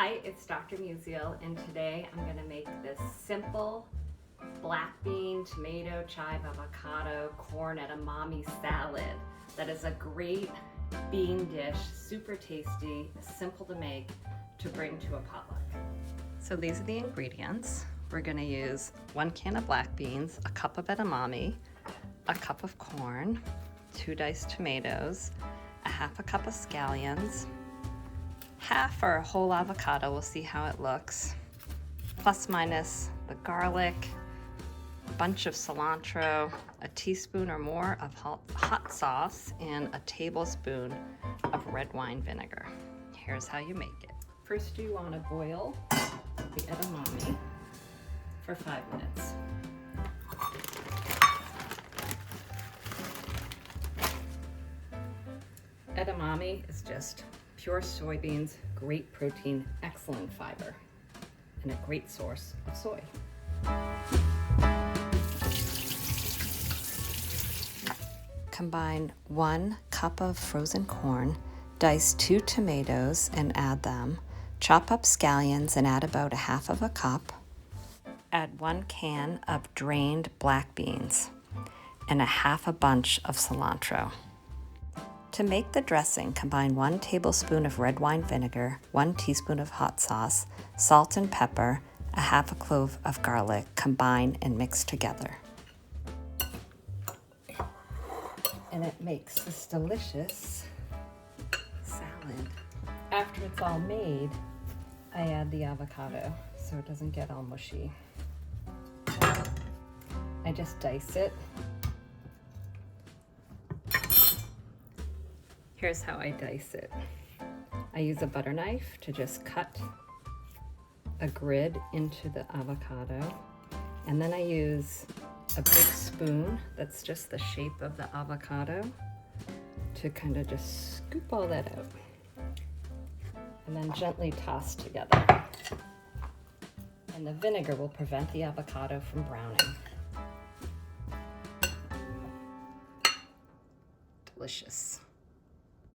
Hi, it's Dr. Musial, and today I'm going to make this simple black bean, tomato, chive, avocado, corn edamame salad that is a great bean dish, super tasty, simple to make, to bring to a potluck. So these are the ingredients. We're going to use 1 can of black beans, a cup of edamame, a cup of corn, 2 diced tomatoes, a half a cup of scallions, half or a whole avocado, we'll see how it looks, plus minus the garlic, a bunch of cilantro, a teaspoon or more of hot sauce, and a tablespoon of red wine vinegar. Here's how you make it. First you want to boil the edamame for 5 minutes. Edamame is just pure soybeans, great protein, excellent fiber, and a great source of soy. Combine 1 cup of frozen corn, dice 2 tomatoes and add them, chop up scallions and add about 1/2 cup, add 1 can of drained black beans, and 1/2 bunch of cilantro. To make the dressing, combine 1 tablespoon of red wine vinegar, 1 teaspoon of hot sauce, salt and pepper, 1/2 clove of garlic. Combine and mix together. And it makes this delicious salad. After it's all made, I add the avocado so it doesn't get all mushy. I just dice it. Here's how I dice it. I use a butter knife to just cut a grid into the avocado, and then I use a big spoon that's just the shape of the avocado to kind of just scoop all that out, and then gently toss together. And the vinegar will prevent the avocado from browning. Delicious.